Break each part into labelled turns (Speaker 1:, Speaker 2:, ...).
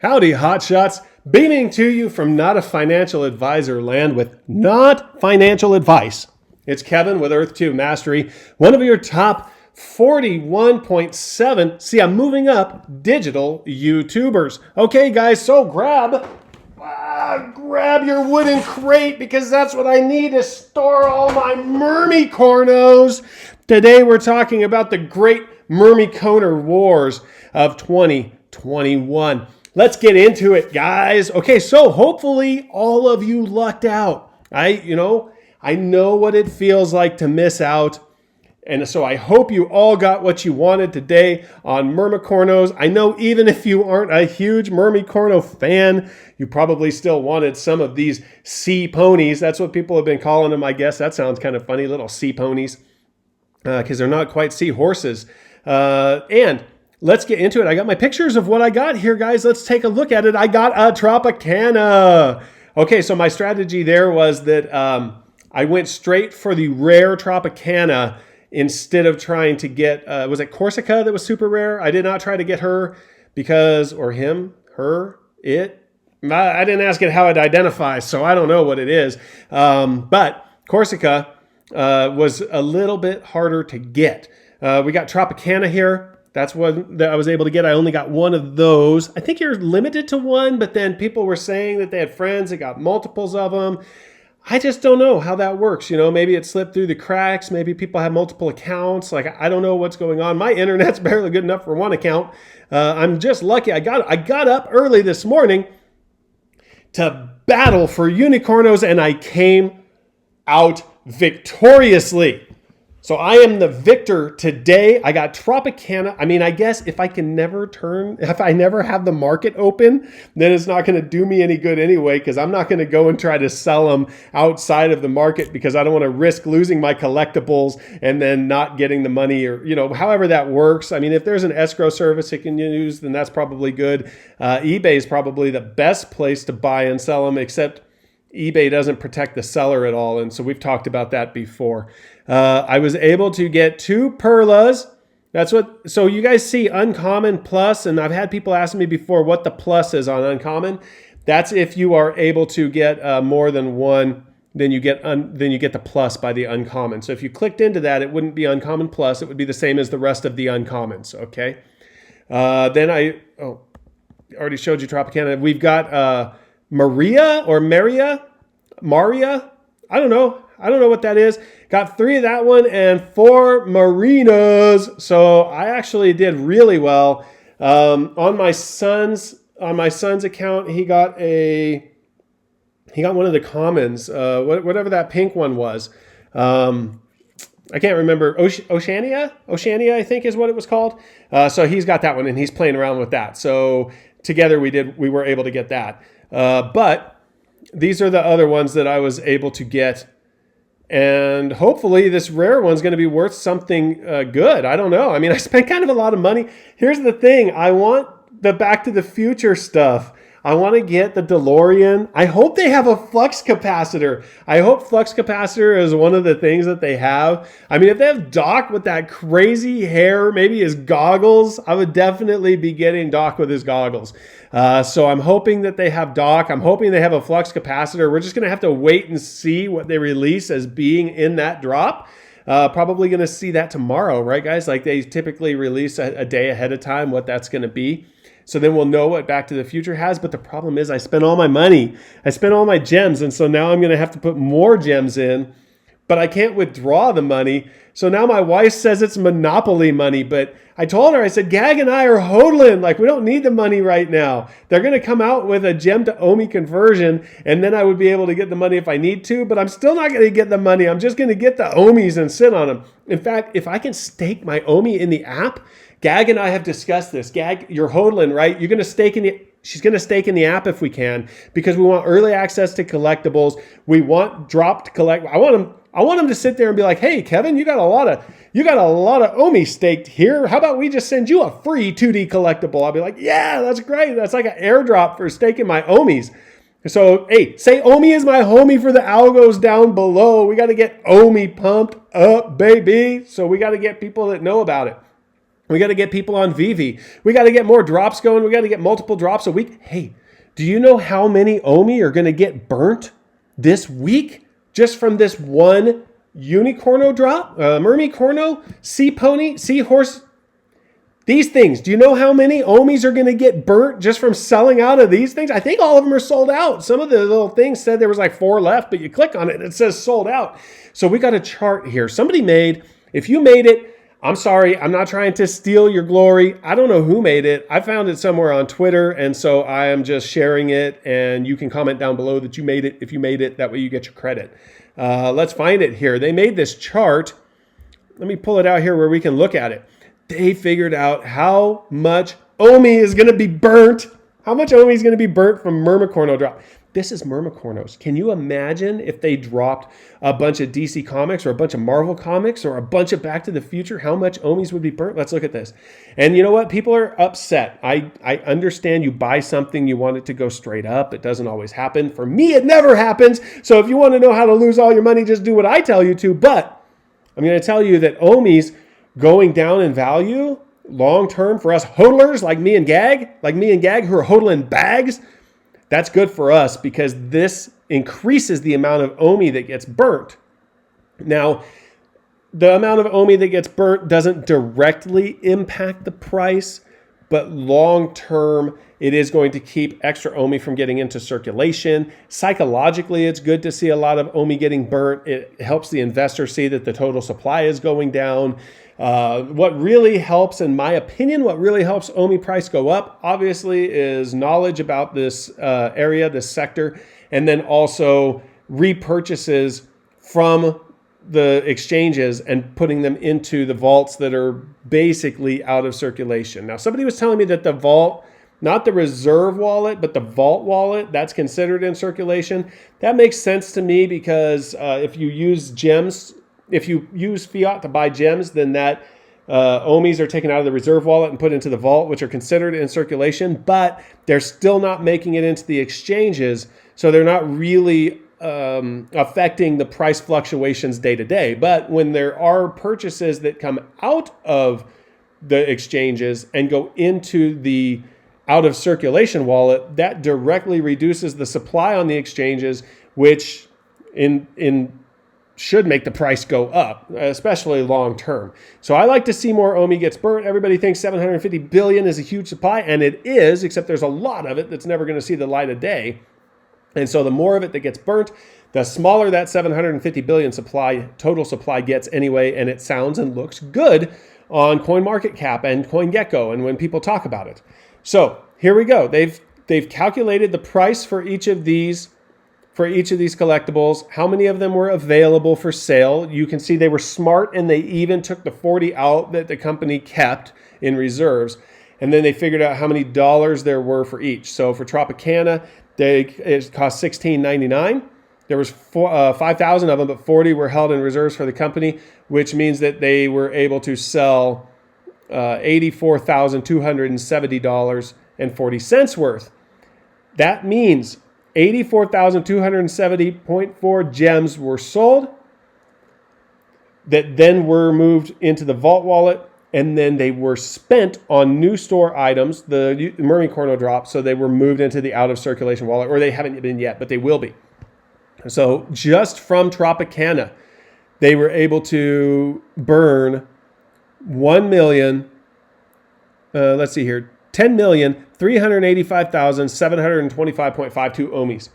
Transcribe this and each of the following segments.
Speaker 1: Howdy, hotshots. Beaming to you from Not a Financial Advisor land with not financial advice. It's Kevin with Earth 2 Mastery, one of your top 41.7, see, I'm moving up, digital YouTubers. Okay, guys, so grab your wooden crate because that's what I need to store all my Mermicornos. Today we're talking about the great Mermicorno Wars of 2021. Let's get into it, guys. Okay, so hopefully all of you lucked out. I know what it feels like to miss out. And so I hope you all got what you wanted today on Mermicornos. I know even if you aren't a huge Mermicorno fan, you probably still wanted some of these sea ponies. That's what people have been calling them, I guess. That sounds kind of funny, little sea ponies, because they're not quite sea horses. And let's get into it. I got my pictures of what I got here, guys. Let's take a look at it. I got a Tropicana. Okay, so my strategy there was that I went straight for the rare Tropicana instead of trying to get, was it Corsica that was super rare? I did not try to get her because, or him, her, it. I didn't ask it how it identifies, so I don't know what it is. But Corsica was a little bit harder to get. We got Tropicana here. That's one that I was able to get. I only got one of those. I think you're limited to one, but then people were saying that they had friends that got multiples of them. I just don't know how that works. You know, maybe it slipped through the cracks. Maybe people have multiple accounts. Like, I don't know what's going on. My internet's barely good enough for one account. I'm just lucky. I got up early this morning to battle for unicornos, and I came out victoriously. So I am the victor today. I got Tropicana. I mean, I guess if I never have the market open, then it's not going to do me any good anyway, because I'm not going to go and try to sell them outside of the market because I don't want to risk losing my collectibles and then not getting the money, or, however that works. I mean, if there's an escrow service you can use, then that's probably good. eBay is probably the best place to buy and sell them, except eBay doesn't protect the seller at all. And so we've talked about that before. I was able to get 2 Perlas. So you guys see Uncommon Plus, and I've had people ask me before what the plus is on Uncommon. That's if you are able to get more than one, then you get the plus by the Uncommon. So if you clicked into that, it wouldn't be Uncommon Plus. It would be the same as the rest of the Uncommons, okay? Then I already showed you Tropicana. We've got Maria. I don't know what that is. Got 3 of that one and 4 Marinas. So I actually did really well. On my son's account, he got one of the commons, whatever that pink one was. I can't remember. Oceania, I think is what it was called. So he's got that one and he's playing around with that. So together we were able to get that. But these are the other ones that I was able to get. And hopefully this rare one's going to be worth something good. I don't know. I mean, I spent kind of a lot of money. Here's the thing. I want the Back to the Future stuff. I want to get the DeLorean. I hope they have a flux capacitor. I hope flux capacitor is one of the things that they have. I mean, if they have Doc with that crazy hair, maybe his goggles, I would definitely be getting Doc with his goggles. So I'm hoping that they have Doc. I'm hoping they have a flux capacitor. We're just going to have to wait and see what they release as being in that drop. Probably going to see that tomorrow, right, guys? Like they typically release a day ahead of time what that's going to be. So then we'll know what Back to the Future has. But the problem is I spent all my money. I spent all my gems. And so now I'm going to have to put more gems in. But I can't withdraw the money. So now my wife says it's Monopoly money. But I told her, I said, GAG and I are hodling. Like, we don't need the money right now. They're going to come out with a gem to OMI conversion. And then I would be able to get the money if I need to. But I'm still not going to get the money. I'm just going to get the OMIs and sit on them. In fact, if I can stake my OMI in the app, GAG and I have discussed this. GAG, you're hodling, right? You're going to stake in she's going to stake in the app if we can, because we want early access to collectibles. We want drop to collect. I want them to sit there and be like, "Hey, Kevin, you got a lot of OMI staked here. How about we just send you a free 2D collectible?" I'll be like, "Yeah, that's great. That's like an airdrop for staking my OMIs." So, hey, say OMI is my homie for the algos down below. We got to get OMI pumped up, baby. So we got to get people that know about it. We got to get people on VeVe. We got to get more drops going. We got to get multiple drops a week. Hey, do you know how many OMI are going to get burnt this week just from this one unicorno drop? Mermicorno, sea pony, seahorse. These things. Do you know how many OMIs are going to get burnt just from selling out of these things? I think all of them are sold out. Some of the little things said there was like 4 left, but you click on it and it says sold out. So we got a chart here. Somebody made, if you made it, I'm sorry, I'm not trying to steal your glory. I don't know who made it. I found it somewhere on Twitter, and so I am just sharing it, and you can comment down below that you made it if you made it. That way you get your credit. Let's find it here. They made this chart. Let me pull it out here where we can look at it. They figured out how much OMI is going to be burnt. How much OMI is going to be burnt from Mermicorno drop. This is Mermicornos. Can you imagine if they dropped a bunch of DC comics or a bunch of Marvel comics or a bunch of Back to the Future? How much OMIs would be burnt? Let's look at this. And you know what? People are upset. I understand you buy something, you want it to go straight up. It doesn't always happen. For me, it never happens. So if you want to know how to lose all your money, just do what I tell you to. But I'm going to tell you that OMIs going down in value long-term for us hodlers like me and GAG who are hodling bags, that's good for us because this increases the amount of OMI that gets burnt. Now, the amount of OMI that gets burnt doesn't directly impact the price, but long-term, it is going to keep extra OMI from getting into circulation. Psychologically, it's good to see a lot of OMI getting burnt. It helps the investor see that the total supply is going down. What really helps, in my opinion, what really helps OMI price go up, obviously, is knowledge about this area, this sector, and then also repurchases from the exchanges and putting them into the vaults that are basically out of circulation. Now, somebody was telling me that the vault, not the reserve wallet, but the vault wallet, that's considered in circulation. That makes sense to me because if you use gems, if you use fiat to buy gems, then that OMIs are taken out of the reserve wallet and put into the vault, which are considered in circulation, but they're still not making it into the exchanges. So they're not really affecting the price fluctuations day to day. But when there are purchases that come out of the exchanges and go into the out of circulation wallet, that directly reduces the supply on the exchanges, which should make the price go up, especially long term. So I like to see more OMI gets burnt. Everybody thinks 750 billion is a huge supply, and it is, except there's a lot of it that's never going to see the light of day. And so the more of it that gets burnt, the smaller that 750 billion supply, total supply gets anyway, and it sounds and looks good on CoinMarketCap and CoinGecko and when people talk about it. So here we go. They've calculated the price for each of these collectibles, how many of them were available for sale. You can see they were smart and they even took the 40 out that the company kept in reserves. And then they figured out how many dollars there were for each. So for Tropicana, it cost $16.99. There was 5,000 of them, but 40 were held in reserves for the company, which means that they were able to sell $84,270.40 worth. That means 84,270.4 gems were sold that then were moved into the vault wallet, and then they were spent on new store items, the Mermicorno drop, so they were moved into the out of circulation wallet, or they haven't been yet, but they will be. So just from Tropicana, they were able to burn 10,385,725.52 OMIs.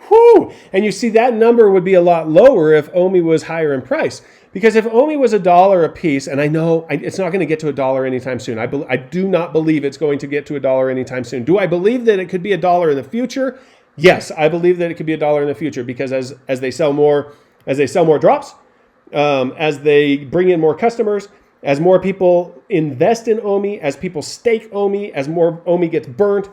Speaker 1: Whew! And you see that number would be a lot lower if OMI was higher in price. Because if OMI was $1 a piece, and I know it's not going to get to $1 anytime soon. I do not believe it's going to get to $1 anytime soon. Do I believe that it could be $1 in the future? Yes, I believe that it could be $1 in the future because as they sell more drops, as they bring in more customers, as more people invest in OMI, as people stake OMI, as more OMI gets burnt,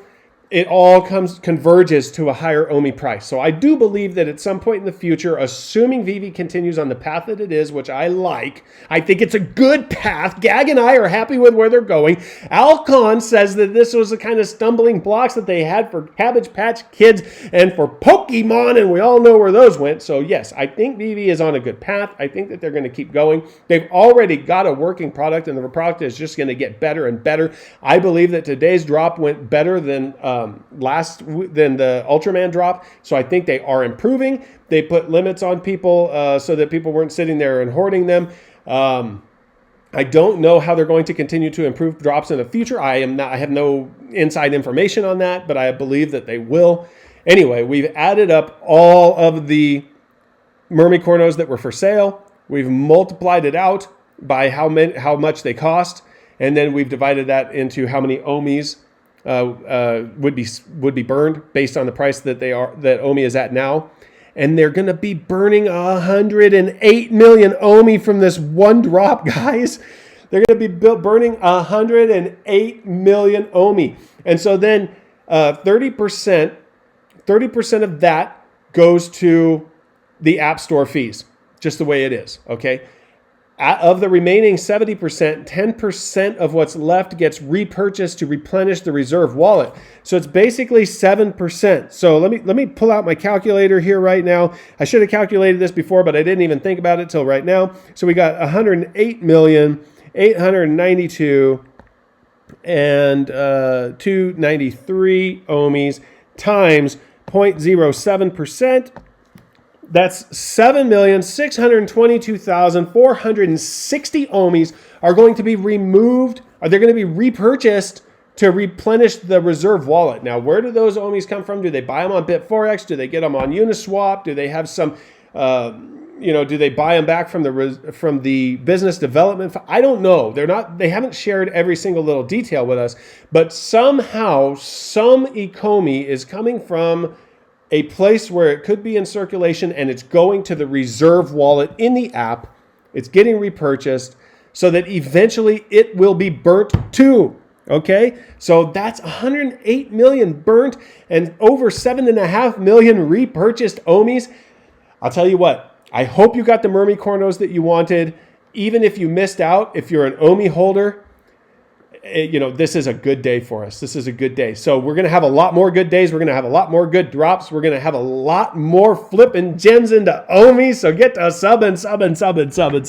Speaker 1: it all converges to a higher OMI price. So I do believe that at some point in the future, assuming VeVe continues on the path that it is, which I like, I think it's a good path. GAG and I are happy with where they're going. Alcon says that this was the kind of stumbling blocks that they had for Cabbage Patch Kids and for Pokemon, and we all know where those went. So yes, I think VeVe is on a good path. I think that they're going to keep going. They've already got a working product, and the product is just going to get better and better. I believe that today's drop went better than the Ultraman drop. So I think they are improving. They put limits on people so that people weren't sitting there and hoarding them. I don't know how they're going to continue to improve drops in the future. I have no inside information on that, but I believe that they will. Anyway, we've added up all of the Mermicornos that were for sale. We've multiplied it out by how much they cost, and then we've divided that into how many OMIs would be burned based on the price that OMI is at now. And they're going to be burning 108 million OMI from this one drop, guys. They're going to be burning 108 million OMI. And so then 30% of that goes to the App Store fees, just the way it is, okay? Of the remaining 70%, 10% of what's left gets repurchased to replenish the reserve wallet. So it's basically 7%. So let me pull out my calculator here right now. I should have calculated this before, but I didn't even think about it till right now. So we got 108,892 and 293 ohms times 0.07%. That's 7,622,460 ohms are going to be removed, or they're going to be repurchased to replenish the reserve wallet. Now, where do those ohms come from? Do they buy them on Bit4X? Do they get them on Uniswap? Do they have some, do they buy them back from the business development? I don't know. They haven't shared every single little detail with us, but somehow some economy is coming from a place where it could be in circulation and it's going to the reserve wallet in the app. It's getting repurchased so that eventually it will be burnt too. Okay, so that's 108 million burnt and over 7.5 million repurchased ohms. I'll tell you what, I hope you got the Mermicornos that you wanted. Even if you missed out, if you're an OMI holder, this is a good day for us. This is a good day. So we're going to have a lot more good days. We're going to have a lot more good drops. We're going to have a lot more flipping gems into OMI. So get to sub and sub and sub and sub and sub.